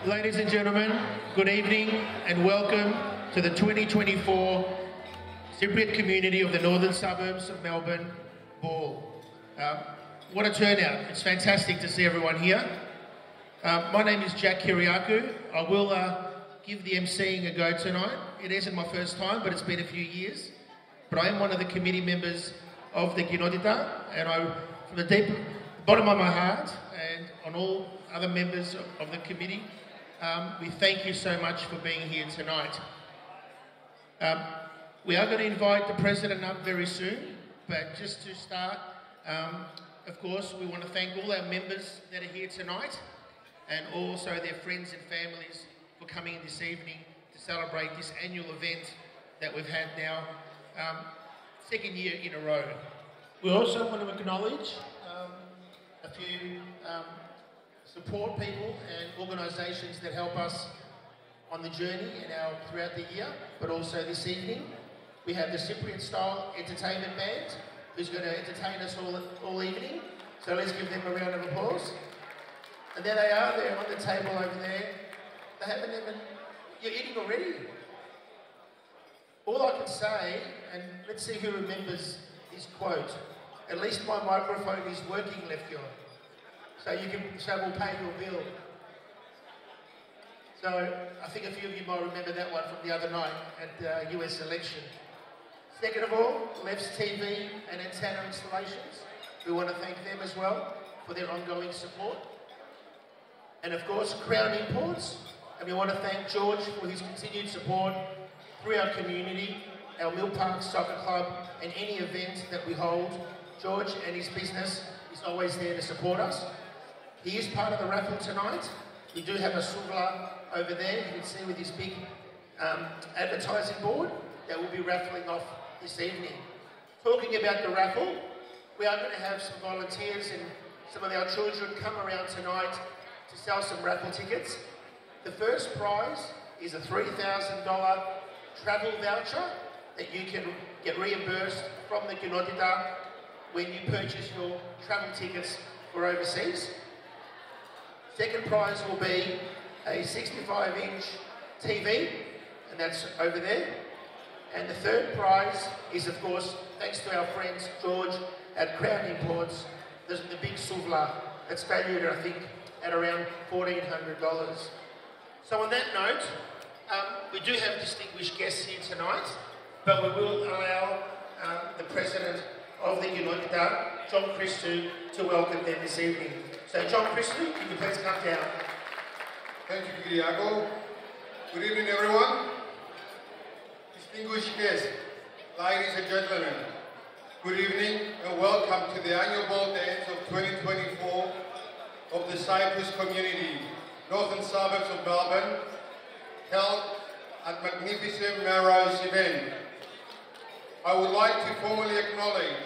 Ladies and gentlemen, good evening and welcome to the 2024 Cypriot community of the northern suburbs of Melbourne Ball. What a turnout. It's fantastic to see everyone here. My name is Jack Kiriakou. I will give the emceeing a go tonight. It isn't my first time, but it's been a few years. But I am one of the committee members of the Κοινότητα, and from the bottom of my heart and on all other members of the committee, we thank you so much for being here tonight. We are going to invite the President up very soon, but just to start, of course, we want to thank all our members that are here tonight and also their friends and families for coming in this evening to celebrate this annual event that we've had now, second year in a row. We also want to acknowledge a few support people and organisations that help us on the journey throughout the year, but also this evening. We have the Cypriot Style Entertainment Band, who's going to entertain us all evening. So let's give them a round of applause. And there they are, they're on the table over there. They haven't even... You're eating already? All I can say, and let's see who remembers this quote, at least my microphone is working, Lefty. So we'll pay your bill. So I think a few of you might remember that one from the other night at the US election. Second of all, Left's TV and antenna installations. We want to thank them as well for their ongoing support. And of course, Crown Imports. And we want to thank George for his continued support through our community, our Mill Park Soccer Club, and any event that we hold. George and his business is always there to support us. He is part of the raffle tonight. We do have a suvla over there, you can see with his big advertising board that we'll be raffling off this evening. Talking about the raffle, we are going to have some volunteers and some of our children come around tonight to sell some raffle tickets. The first prize is a $3,000 travel voucher that you can get reimbursed from the Κοινότητα when you purchase your travel tickets for overseas. Second prize will be a 65-inch TV, and that's over there. And the third prize is, of course, thanks to our friends George at Crown Imports, there's the big suvla that's valued, I think, at around $1,400. So on that note, we do have distinguished guests here tonight, but we will allow the President of the Κοινότητα, John Christou, to welcome them this evening. So John Christou, can you please come down? Thank you, Kiriakou. Good evening, everyone. Distinguished guests, ladies and gentlemen, good evening and welcome to the annual ball dance of 2024 of the Cyprus community, northern suburbs of Melbourne, held at magnificent Melrose Events. I would like to formally acknowledge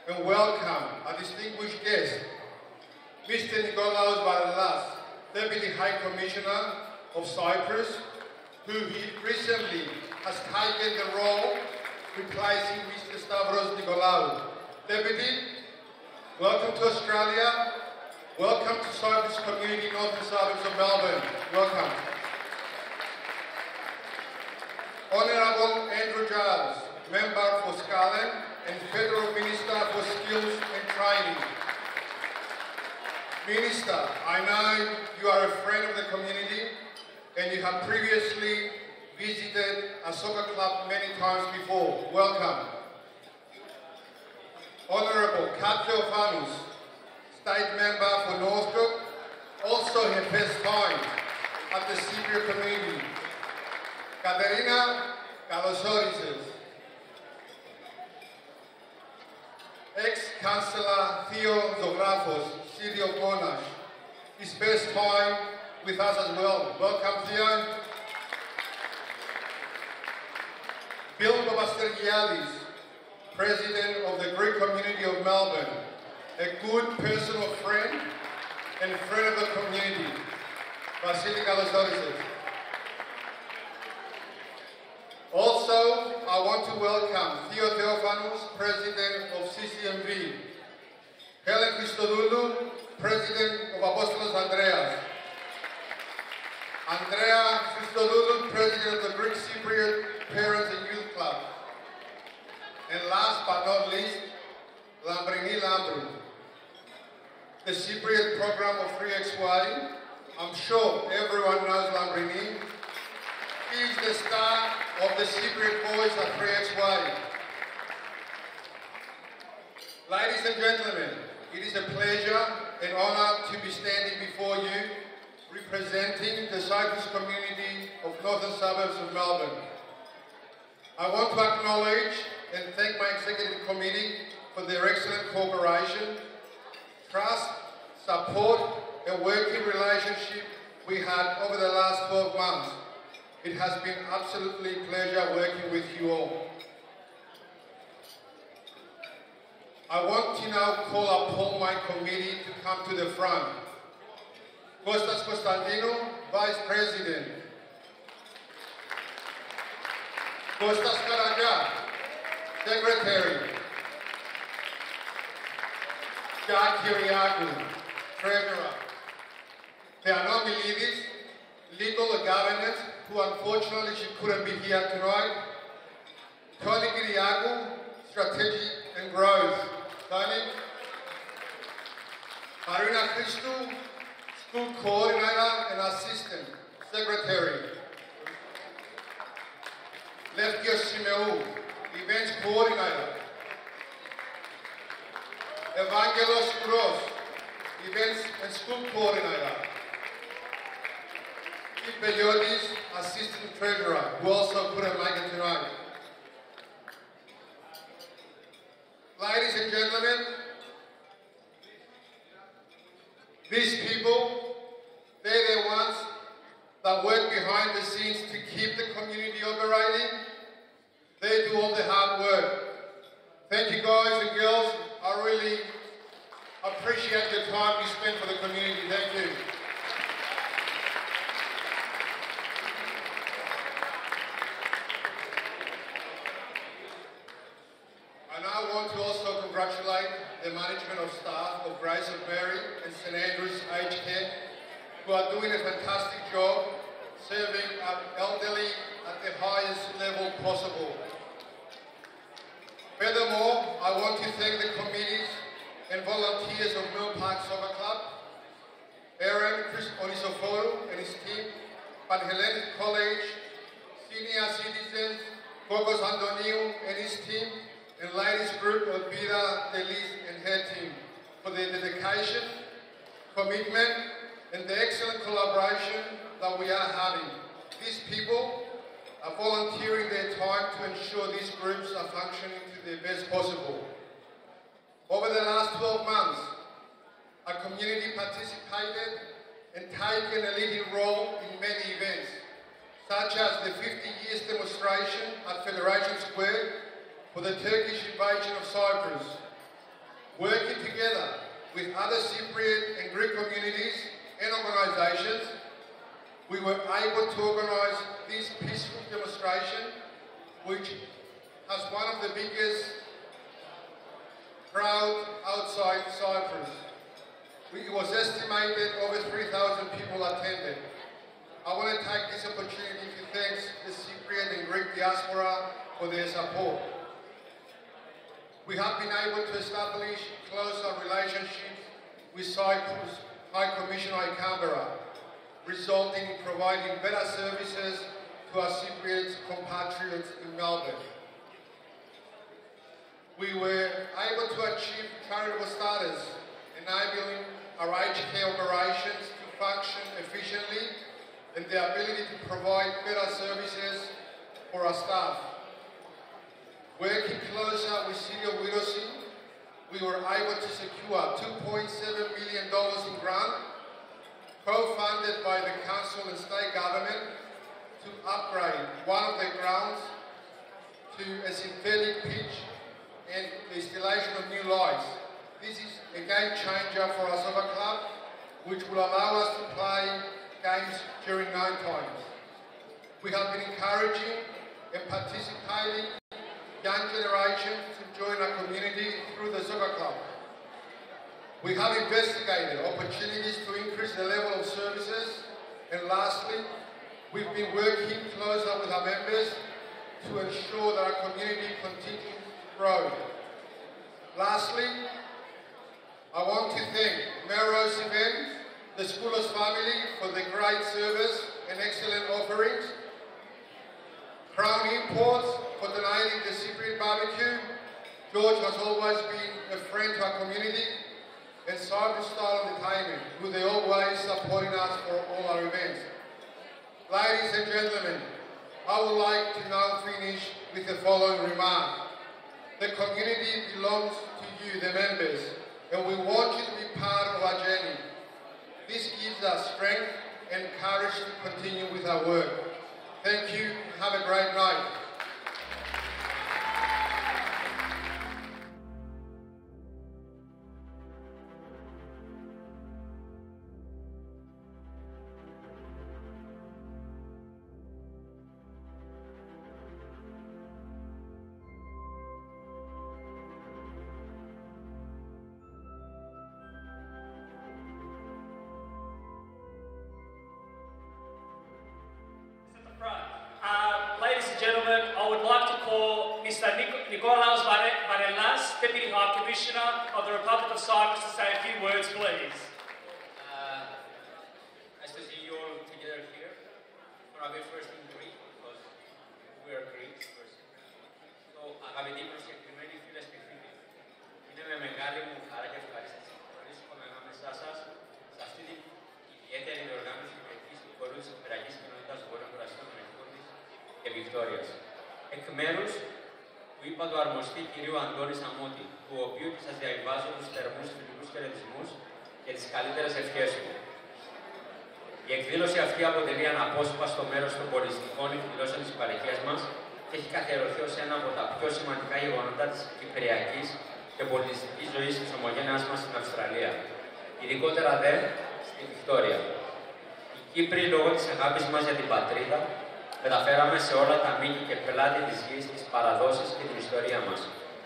and welcome a distinguished guest, Mr. Nikolaos Vardalas, Deputy High Commissioner of Cyprus, who recently has taken the role replacing Mr. Stavros Nikolaou. Deputy, welcome to Australia. Welcome to Cyprus community, northern suburbs of Melbourne. Welcome. Honourable Andrew Giles, Member for Scotland and Federal Minister for Skills and Training. Minister, I know you are a friend of the community and you have previously visited a soccer club many times before. Welcome. Honourable Kat Theophanous, State Member for Northcote, also her first time at the Cypriot community. Katerina, καλώς όρισες. Ex-Councillor Theo Zographos, City of Monash, his first time with us as well. Welcome, Theo. Bill Papastergiadis, President of the Greek community of Melbourne, a good personal friend and friend of the community. Vasili, καλώς όρισες. Also, I want to welcome Theo Theophanous, President of CCMV, Helen Christodoulou, President of Apostolos Andreas, Andrea Christodoulou, President of the Greek Cypriot Parents and Youth Club. And last but not least, Lambrini Lambru. The Cypriot program of 3XY. I'm sure everyone knows Lambrini. He is the star of the Cypriot boys at 3XY. Ladies and gentlemen, it is a pleasure and honor to be standing before you representing the Cyprus community of northern suburbs of Melbourne. I want to acknowledge and thank my executive committee for their excellent cooperation, trust, support and working relationship we had over the last 12 months. It has been absolutely a pleasure working with you all. I want to now call upon my committee to come to the front. Kostas Konstantinou, Vice President. Kostas Karagia, Secretary. Jack Kyriakou, Treasurer. Theano Milidis, Legal Governance, who unfortunately she couldn't be here tonight. Tony Kyriakou, Strategy and Growth. Tony. Marina Christou, School Coordinator and Assistant Secretary. Lefkios Simeou, Events Coordinator. Evangelos Kouros, Events and School Coordinator. Peliotis, Assistant Treasurer, who also couldn't make it tonight. Ladies and gentlemen, these people, they're the ones that work behind the scenes to keep the community operating. They do all the hard work. Thank you guys and girls. I really appreciate the time you spend for the community. Thank you. And I want to also congratulate the management of staff of Grace of Mary and St Andrew's Aged Care, who are doing a fantastic job serving our elderly at the highest level possible. Furthermore, I want to thank the committees and volunteers of Mill Park Soccer Club, Aaron Chris Onisoforu and his team, Panhellenic College, senior citizens, Kogos Antoniou and his team, and ladies group Elvira, Delis and her team for their dedication, commitment, and the excellent collaboration that we are having. These people are volunteering their time to ensure these groups are functioning to their best possible. Over the last 12 months, our community participated and taken a leading role in many events, such as the 50 years demonstration at Federation Square for the Turkish invasion of Cyprus. Working together with other Cypriot and Greek communities and organisations, we were able to organise this peaceful demonstration, which has one of the biggest crowds outside Cyprus. It was estimated over 3,000 people attended. I want to take this opportunity to thank the Cypriot and Greek diaspora for their support. We have been able to establish closer relationships with Cyprus High Commissioner in Canberra, resulting in providing better services to our Cypriot compatriots in Melbourne. We were able to achieve charitable status, enabling our aged care operations to function efficiently and the ability to provide better services for our staff. Working closer with City of Widdowson, we were able to secure $2.7 million in grant, co-funded by the council and state government, to upgrade one of the grounds to a synthetic pitch and the installation of new lights. This is a game changer for our soccer club, which will allow us to play games during night times. We have been encouraging and participating young generations to join our community through the soccer club. We have investigated opportunities to increase the level of services, and lastly, We've been working closer with our members to ensure that our community continues to grow. Lastly, I want to thank Melrose Events, the Schoolers family for the great service and excellent offerings, Crown Imports for donating the Cypriot barbecue. George has always been a friend to our community, and Cyprus Style Entertainment, who they always supporting us for all our events. Ladies and gentlemen, I would like to now finish with the following remark. The community belongs to you, the members, and we want you to be part of our journey. This gives us strength and courage to continue with our work. Thank you, and have a great night. Ladies and gentlemen, I would like to call Mr. Nikolaos Varellas, Deputy High Commissioner of the Republic of Cyprus, to say a few words, please. Nice to see you all together here for our very first in Greek, because we are Greeks first. So, αγαπητοί προσκεκλημένοι φίλες και φίλοι, είναι με μεγάλη μου χαρά και ευχαρίστηση που βρίσκομαι ανάμεσά σας σε αυτή την ιδιαίτερη διοργάνωση της Κυπριακής Κοινότητας Μπορείων Προαστείων και Βικτόριας. Εκ μέρους του ύπατου αρμοστή κυρίου Αντώνη Σαμούτη, του οποίου και σας διαβιβάζω τους θερμούς φιλικούς χαιρετισμούς και τις καλύτερες ευχές του. Η εκδήλωση αυτή αποτελεί αναπόσπαστο μέρος των πολιτιστικών εκδηλώσεων της επαρχίας μας και έχει καθιερωθεί ως ένα από τα πιο σημαντικά γεγονότα της κυπριακής και πολιτιστικής ζωής της ομογένειάς μας στην Αυστραλία. Ειδικότερα δε στη Βικτόρια. Οι Κύπροι, λόγω της αγάπης μας για την πατρίδα, μεταφέραμε σε όλα τα μήκη και πλάτη της γης τις παραδόσεις και την ιστορία μας,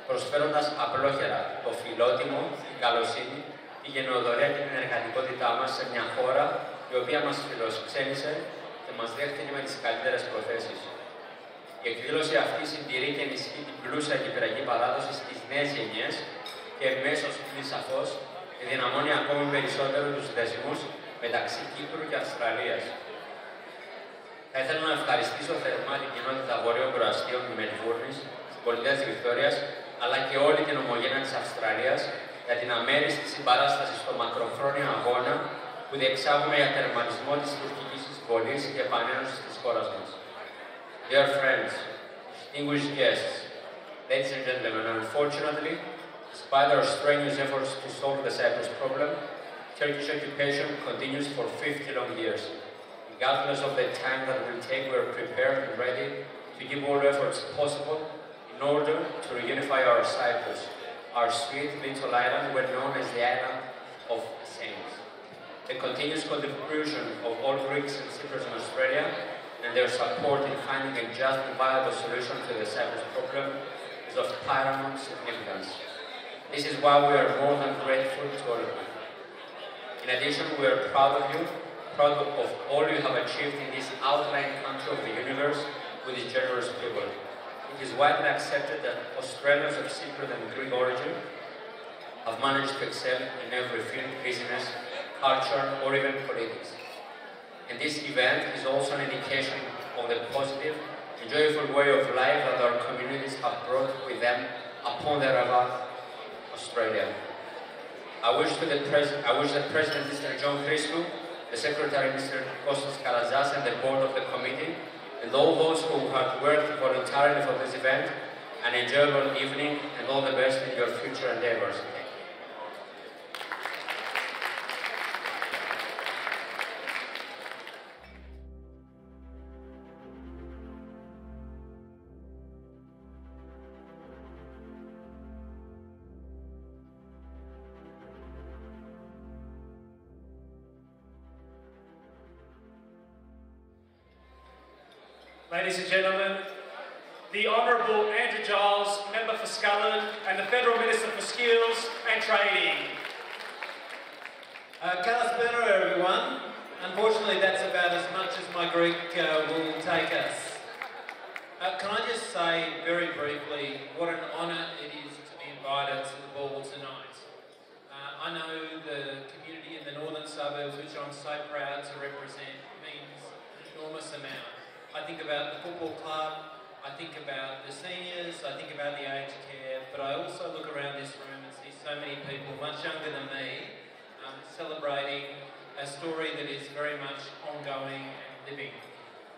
προσφέροντας απλόχερα το φιλότιμο, την καλοσύνη, τη γενναιοδωρία και την εργατικότητά μας σε μια χώρα η οποία μας φιλοξένησε και μας δέχτηκε με τις καλύτερες προθέσεις. Η εκδήλωση αυτή συντηρεί και ενισχύει την πλούσια κυπριακή παράδοση στις νέες γενιές και μέσω αυτή σαφώς ενδυναμώνει ακόμη περισσότερο τους δεσμούς μεταξύ Κύπρου και Αυστραλίας. Θα ήθελα να ευχαριστήσω θερμά την κοινότητα Βορείων Προαστείων του Μελβούρνης, της πολιτείας της Βικτόριας, αλλά και όλη την ομογένεια της Αυστραλίας για την αμέριστη συμπαράσταση στο μακροχρόνιο αγώνα που διεξάγουμε για τερματισμό της τουρκικής εισβολής και επανένωσης της χώρας μας. Dear friends, distinguished guests, ladies and gentlemen, unfortunately, despite our strenuous efforts to solve the Cyprus problem, Turkish occupation continues for 50 long years. Regardless of the time that will take, we are prepared and ready to give all efforts possible in order to reunify our Cyprus, our sweet little island, well known as the island of saints. The continuous contribution of all Greeks and Cypriots in Australia and their support in finding a just and viable solution to the Cyprus problem is of paramount significance. This is why we are more than grateful to all of you. In addition, we are proud of you, proud of all you have achieved in this outlying country of the universe with its generous people. It is widely accepted that Australians of Cypriot and Greek origin have managed to excel in every field, business, culture, or even politics. And this event is also an indication of the positive and joyful way of life that our communities have brought with them upon their arrival in Australia. I wish that President Mr. John Christou, the Secretary Mr. Kostas Karazas, and the board of the committee, and all those who have worked voluntarily for this event, an enjoyable evening and all the best in your future endeavors. Ladies and gentlemen, the Honourable Andrew Giles, Member for Scullin, and the Federal Minister for Skills and Trading. Καλησπέρα everyone. Unfortunately, that's about as much as my Greek will take us. Can I just say very briefly what an honour it is to be invited to the ball tonight. I know the community in the northern suburbs, which I'm so proud to represent, means an enormous amount. I think about the football club, I think about the seniors, I think about the aged care, but I also look around this room and see so many people much younger than me celebrating a story that is very much ongoing and living.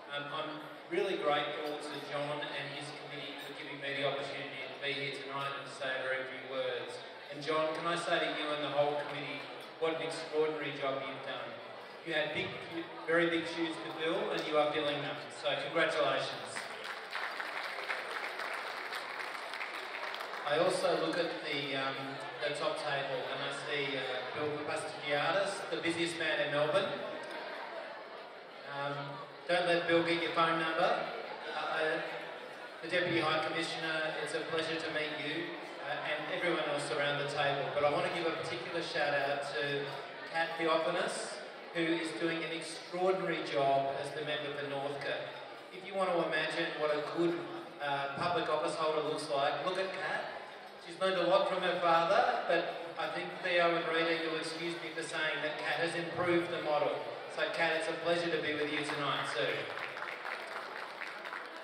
I'm really grateful to John and his committee for giving me the opportunity to be here tonight and to say a very few words. And John, can I say to you and the whole committee, what an extraordinary job you've done. You had very big shoes to fill, and you are filling them. So congratulations. I also look at the top table and I see Bill Papastigiadis, the busiest man in Melbourne. Don't let Bill get your phone number. The Deputy High Commissioner, it's a pleasure to meet you and everyone else around the table. But I want to give a particular shout out to Kat Theophanis, who is doing an extraordinary job as the member for Northcote. If you want to imagine what a good public office holder looks like, look at Kat. She's learned a lot from her father, but I think Theo and Rita, you'll excuse me for saying that Kat has improved the model. So Kat, it's a pleasure to be with you tonight, too.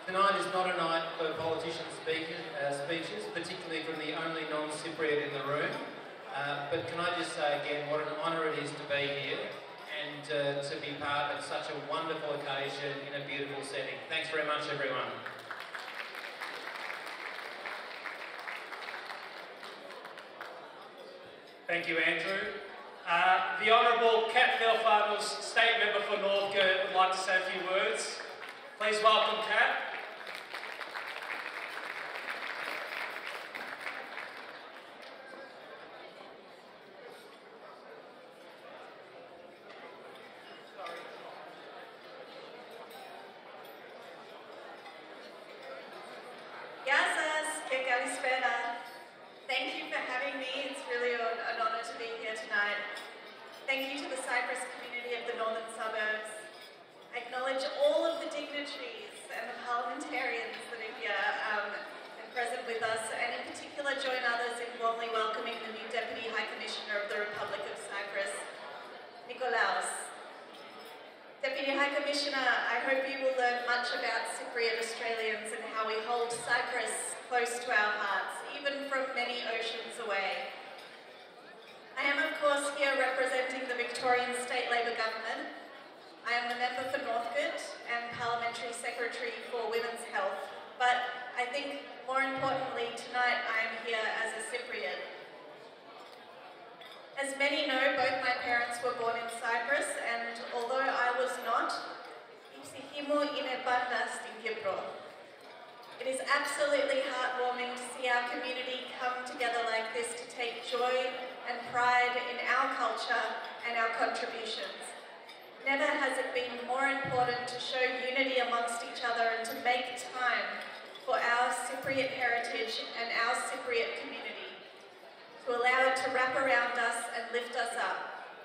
Tonight is not a night for politician speeches, particularly from the only non-Cypriot in the room. But can I just say again what an honour it is to be here and to be part of such a wonderful occasion in a beautiful setting. Thanks very much, everyone. Thank you, Andrew. The Honourable Kat Theophanis, State Member for Northcote, would like to say a few words. Please welcome Kat. Thank you for having me. It's really an honour to be here tonight. Thank you to the Cyprus community of the northern suburbs. I acknowledge all of the dignitaries and the parliamentarians that are here and present with us, and in particular join others in warmly welcoming the new Deputy High Commissioner of the Republic of Cyprus, Nikolaos. Deputy High Commissioner, I hope you will learn much about Cypriot Australians and how we hold Cyprus close to our hearts, even from many oceans away. I am, of course, here representing the Victorian State Labor Government. I am the member for Northcote and Parliamentary Secretary for Women's Health, but I think more importantly tonight I am here as a Cypriot. As many know, both my parents were born in Cyprus, and although I was not, η ψυχή μου είναι πάντα στην Κύπρο. It is absolutely heartwarming to see our community come together like this to take joy and pride in our culture and our contributions. Never has it been more important to show unity amongst each other and to make time for our Cypriot heritage and our Cypriot community, to allow it to wrap around us and lift us up.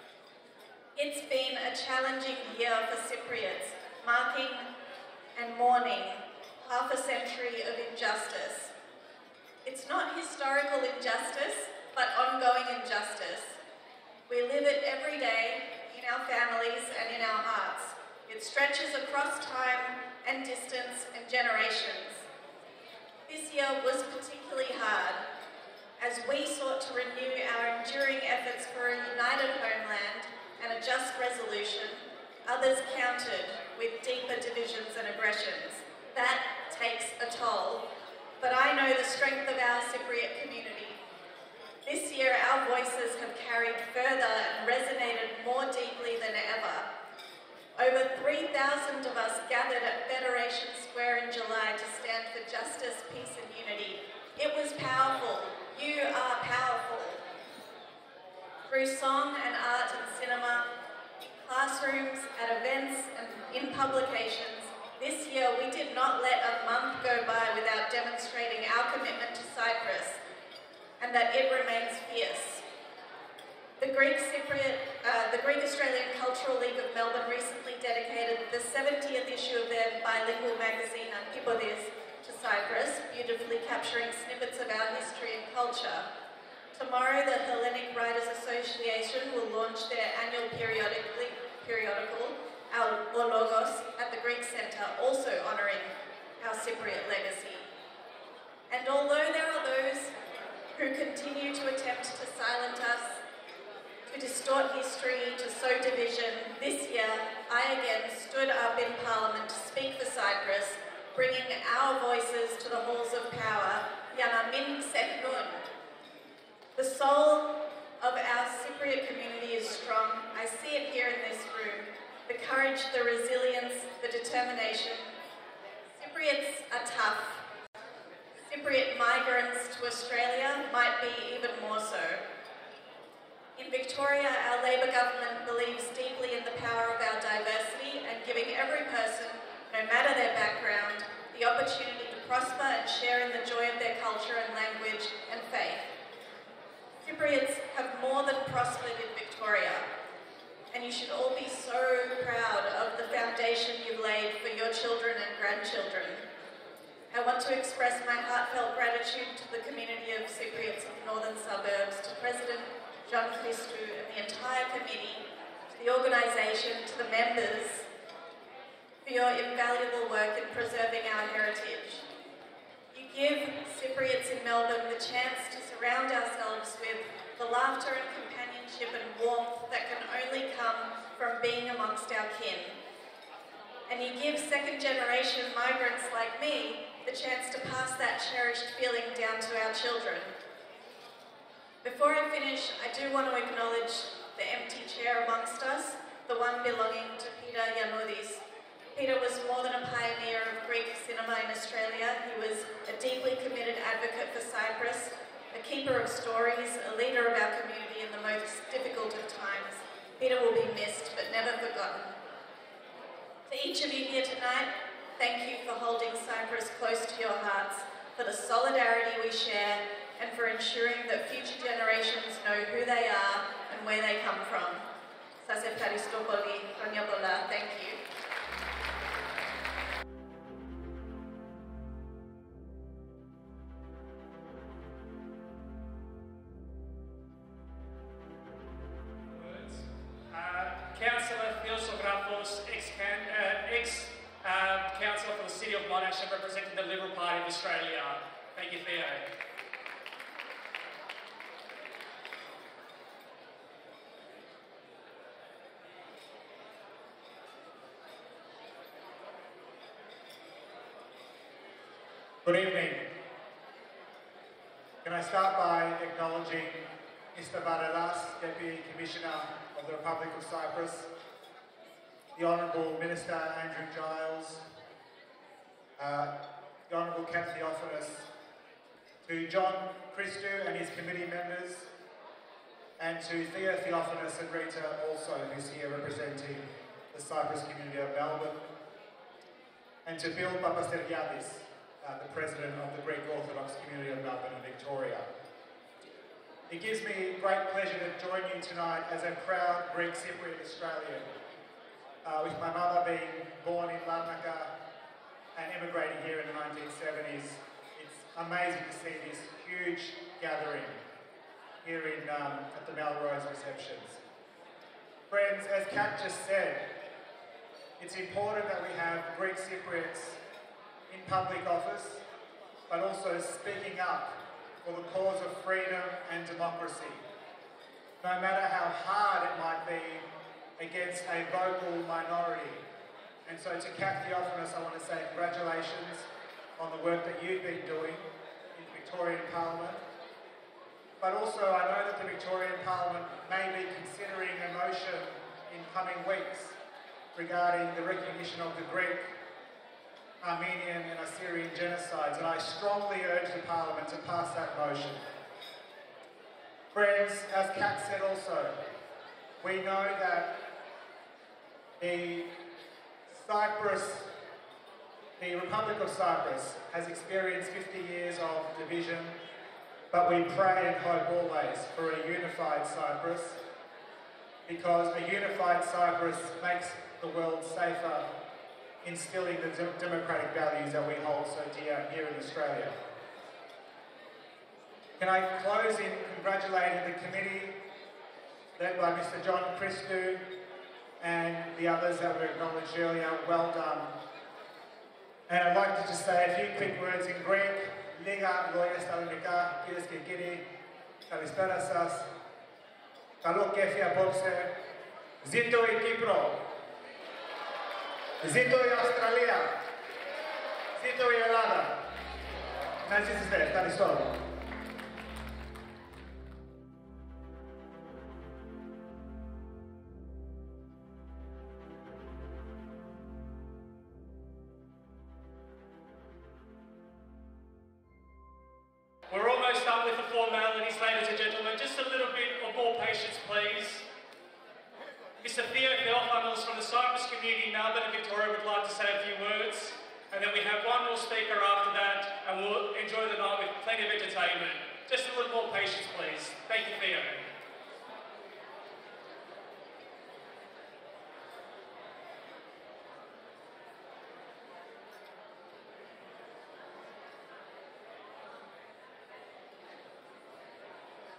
It's been a challenging year for Cypriots, marking and mourning half a century of injustice. It's not historical injustice, but ongoing injustice. We live it every day in our families and in our hearts. It stretches across time and distance and generations. This year was particularly hard as we sought to renew our enduring efforts for a united homeland and a just resolution. Others countered with deeper divisions and aggressions. That takes a toll, but I know the strength of our Cypriot community. This year our voices have carried further and resonated more deeply than ever. Over 3,000 of us gathered at Federation Square in July to stand for justice, peace and unity. It was powerful. You are powerful. Through song and art and cinema, in classrooms, at events and in publications, this year we did not let a month go by without demonstrating our commitment to Cyprus and that it remains fierce. The Greek Australian Cultural League of Melbourne recently dedicated the 70th issue of their bilingual magazine, Antipodes, to Cyprus, beautifully capturing snippets of our history and culture. Tomorrow, the Hellenic Writers Association will launch their annual periodical, O Logos, at the Greek Centre, also honouring our Cypriot legacy. And although there are those who continue to attempt to silence us, to distort history, to sow division, this year I again stood up in Parliament to speak for Cyprus, bringing our voices to the halls of power, Yanamin Seknun. The soul of our Cypriot community is strong. I see it here in this room. The courage, the resilience, the determination. Cypriots are tough. Cypriot migrants to Australia might be even more so. In Victoria, our Labor government believes deeply in the power of our diversity and giving every person, no matter their background, the opportunity to prosper and share in the joy of their culture and language and faith. Cypriots have more than prospered in Victoria, and you should all be so proud of the foundation you've laid for your children and grandchildren. I want to express my heartfelt gratitude to the community of Cypriots of northern suburbs, to President John Christou and the entire committee, to the organisation, to the members, for your invaluable work in preserving our heritage. You give Cypriots in Melbourne the chance to surround ourselves with the laughter and companionship and warmth that can only come from being amongst our kin. And you give second-generation migrants like me the chance to pass that cherished feeling down to our children. Before I finish, I do want to acknowledge the empty chair amongst us, the one belonging to Peter Yanoudis. Peter was more than a pioneer of Greek cinema in Australia. He was a deeply committed advocate for Cyprus, a keeper of stories, a leader of our community in the most difficult of times. Peter will be missed, but never forgotten. To each of you here tonight, thank you for holding Cyprus close to your hearts, for the solidarity we share, and for ensuring that future generations know who they are and where they come from. Σας ευχαριστώ πολύ. Χρόνια πολλά. Thank you. Councillor Theosophrapos, ex-councillor for the City of Monash and representing the Liberal Party of Australia. Thank you, Theo. Good evening. Can I start by acknowledging Mr. Varelas, Deputy Commissioner of the Republic of Cyprus, the Honourable Minister Andrew Giles, the Honourable Kat Theophanous, to John Christou and his committee members, and to Thea Theophanous and Rita also, who's here representing the Cyprus community of Melbourne, and to Bill Papasteriadis, the President of the Greek Orthodox community of Melbourne and Victoria. It gives me great pleasure to join you tonight as a proud Greek Cypriot Australian, with my mother being born in Larnaca and emigrating here in the 1970s. It's amazing to see this huge gathering here at the Melrose receptions. Friends, as Kat just said, it's important that we have Greek Cypriots in public office, but also speaking up for the cause of freedom and democracy, no matter how hard it might be against a vocal minority. And so to Kat Theophanous, I want to say congratulations on the work that you've been doing in the Victorian Parliament. But also I know that the Victorian Parliament may be considering a motion in coming weeks regarding the recognition of the Greek, Armenian and Assyrian genocides, and I strongly urge the Parliament to pass that motion. Friends, as Kat said also, we know that the Republic of Cyprus has experienced 50 years of division, but we pray and hope always for a unified Cyprus because a unified Cyprus makes the world safer, instilling the democratic values that we hold so dear here in Australia. Can I close in congratulating the committee led by Mr. John Christou and the others that were acknowledged earlier. Well done. And I'd like to just say a few quick words in Greek. Λίγα λόγια στα ελληνικά, κυρίες και κύριοι. Καλησπέρα σας. Καλό κέφι απόψε. Ζήτω η Κύπρο. Ζήτω η Αυστραλία. Ζήτω η Ελλάδα. Να ζήσετε. Ευχαριστώ. We're almost done with the formalities, ladies and gentlemen. Just a little bit of more patience, please. Mr. Theo Theophanos from the Cyprus community in Melbourne and Victoria would like to say a few words. And then we have one more speaker after that, and we'll enjoy the night with plenty of entertainment. Just a little more patience, please. Thank you, Theo.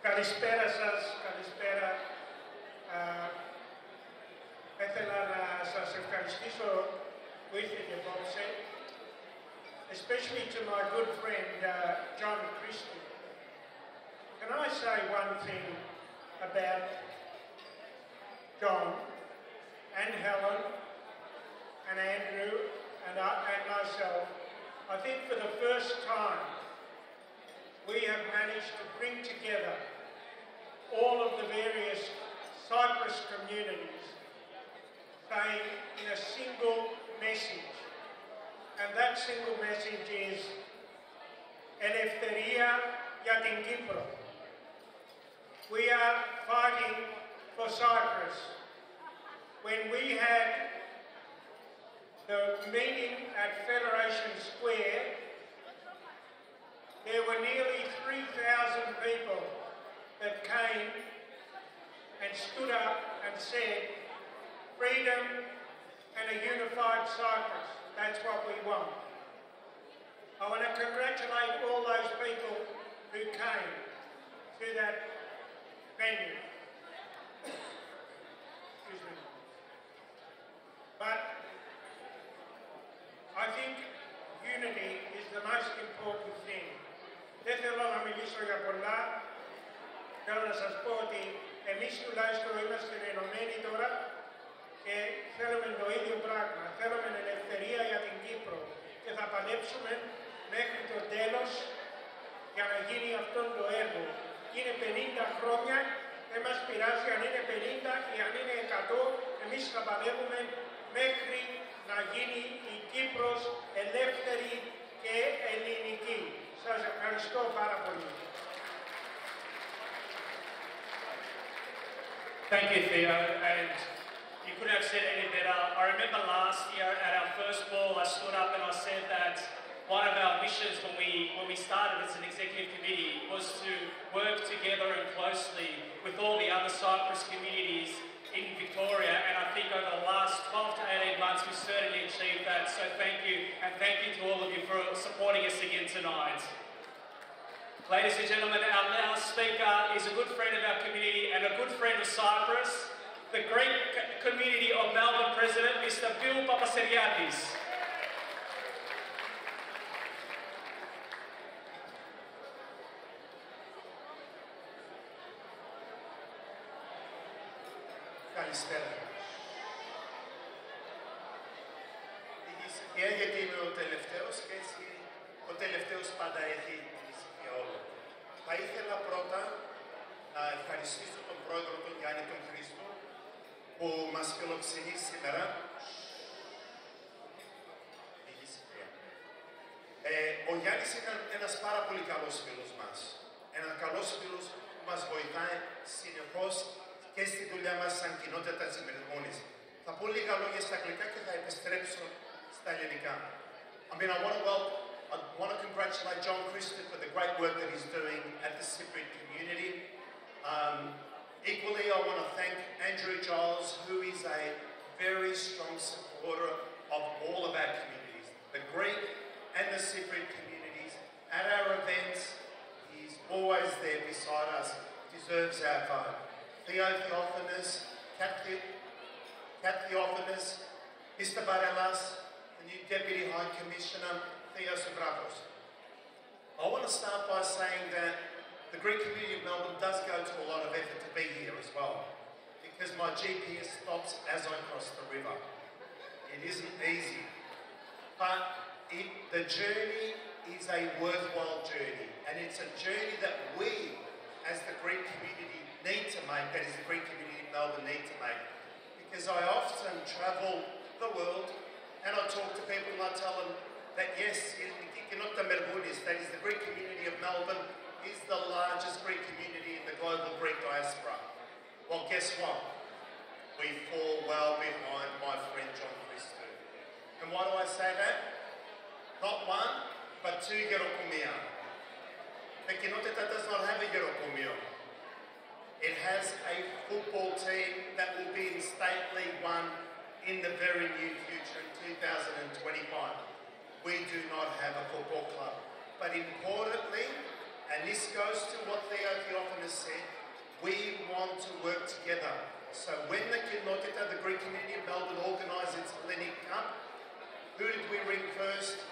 Καλησπέρα σας, καλησπέρα. Ήθελα να σας ευχαριστήσω που ήρθατε απόψε, especially to my good friend John Christou. Can I say one thing about John and Helen and Andrew and myself? I think for the first time we have managed to bring together all of the various Cyprus communities saying in a single message. And that single message is Ελευθερία για την Κύπρο. We are fighting for Cyprus. When we had the meeting at Federation Square, there were nearly 3,000 people that came and stood up and said, freedom and a unified Cyprus. That's what we want. I want to congratulate all those people who came to that venue. Excuse me. But I think unity is the most important thing. Δεν θέλω να μιλήσω για πολλά. Θέλω να σας πω ότι εμείς τουλάχιστον είμαστε ενωμένοι τώρα και θέλουμε το ίδιο πράγμα. Θέλουμε ελευθερία για την Κύπρο και θα παλέψουμε μέχρι το τέλος για να γίνει αυτό το έργο. Είναι 50 χρόνια, δεν μας πειράζει αν είναι 50 ή αν είναι 100, εμείς θα παλεύουμε μέχρι να γίνει η Κύπρος ελεύθερη και ελληνική. Σας ευχαριστώ πάρα πολύ. Thank you, Theo, and you couldn't have said any better. I remember last year at our first ball, I stood up and I said that one of our missions when we started as an executive committee was to work together and closely with all the other Cyprus communities in Victoria, and I think over the last 12 to 18 months we certainly achieved that, so thank you, and thank you to all of you for supporting us again tonight. Ladies and gentlemen, our last speaker is a good friend of our community and a good friend of Cyprus, the Greek community of Melbourne President, Mr. Bill Papaseriadis. Καλησπέρα. Η ησυχία γιατί είμαι ο τελευταίος και έτσι ο τελευταίος πάντα έχει την ησυχία όλων. Θα ήθελα πρώτα να ευχαριστήσω τον πρόεδρο τον Γιάννη τον Χρήστο που μας φιλοξενεί σήμερα. Η ησυχία. Ο Γιάννης είναι ένας πάρα πολύ καλός φίλος μας. Ένας καλός φίλος που μας βοηθάει συνεχώς και στη δουλειά μας σαν κοινότητα της ημερημόνης. Θα πω λίγα λόγια στα αγγλικά και θα επιστρέψω στα ελληνικά. I mean, I want to congratulate John Christou for the great work that he's doing at the Cypriot community. Equally, I want to thank Andrew Giles, who is a very strong supporter of all of our communities, the Greek and the Cypriot communities. At our events, he's always there beside us, deserves our vote. Theo Theophanis, Kat Theophanis, Mr. Barelas, the new Deputy High Commissioner, Theos Avrapos. I want to start by saying that the Greek community of Melbourne does go to a lot of effort to be here as well, because my GPS stops as I cross the river. It isn't easy, but the journey is a worthwhile journey, and it's a journey that we, as the Greek community, need to make, that is the Greek community of Melbourne need to make. Because I often travel the world, and I talk to people and I tell them that yes, Κοινότητα Bορείων, that is the Greek community of Melbourne, is the largest Greek community in the global Greek diaspora. Well, guess what? We fall well behind my friend John Christou. And why do I say that? Not one, but two γεροκομεία. The Κοινότητα does not have a γεροκομείο. It has a football team that will be in State League 1 in the very near future in 2025. We do not have a football club. But importantly, and this goes to what Theo Theophanis said, we want to work together. So when the Κοινότητα, the Greek community of Melbourne, organised its Hellenic Cup, who did we ring first?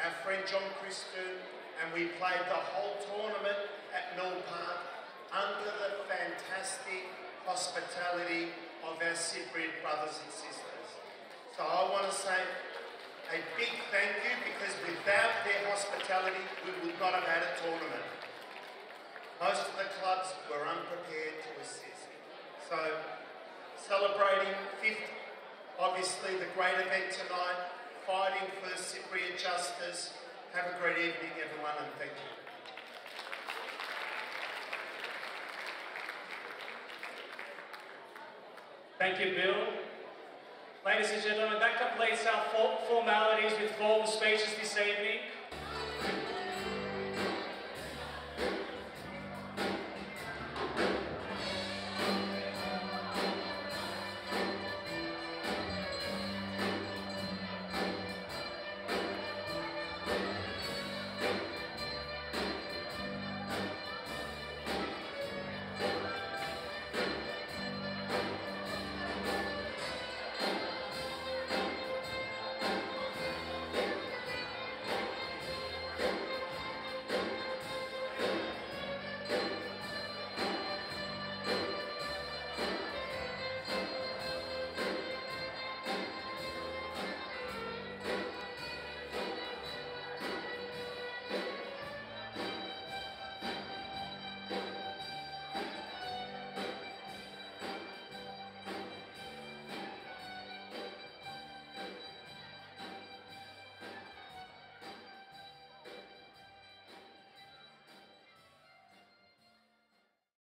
Our friend John Christou, and we played the whole tournament at Mill Park under the fantastic hospitality of our Cypriot brothers and sisters. So I want to say a big thank you, because without their hospitality, we would not have had a tournament. Most of the clubs were unprepared to assist. So, celebrating 50, obviously the great event tonight, fighting for Cypriot justice. Have a great evening, everyone, and thank you. Thank you, Bill. Ladies and gentlemen, that completes our formalities with formal speeches this evening.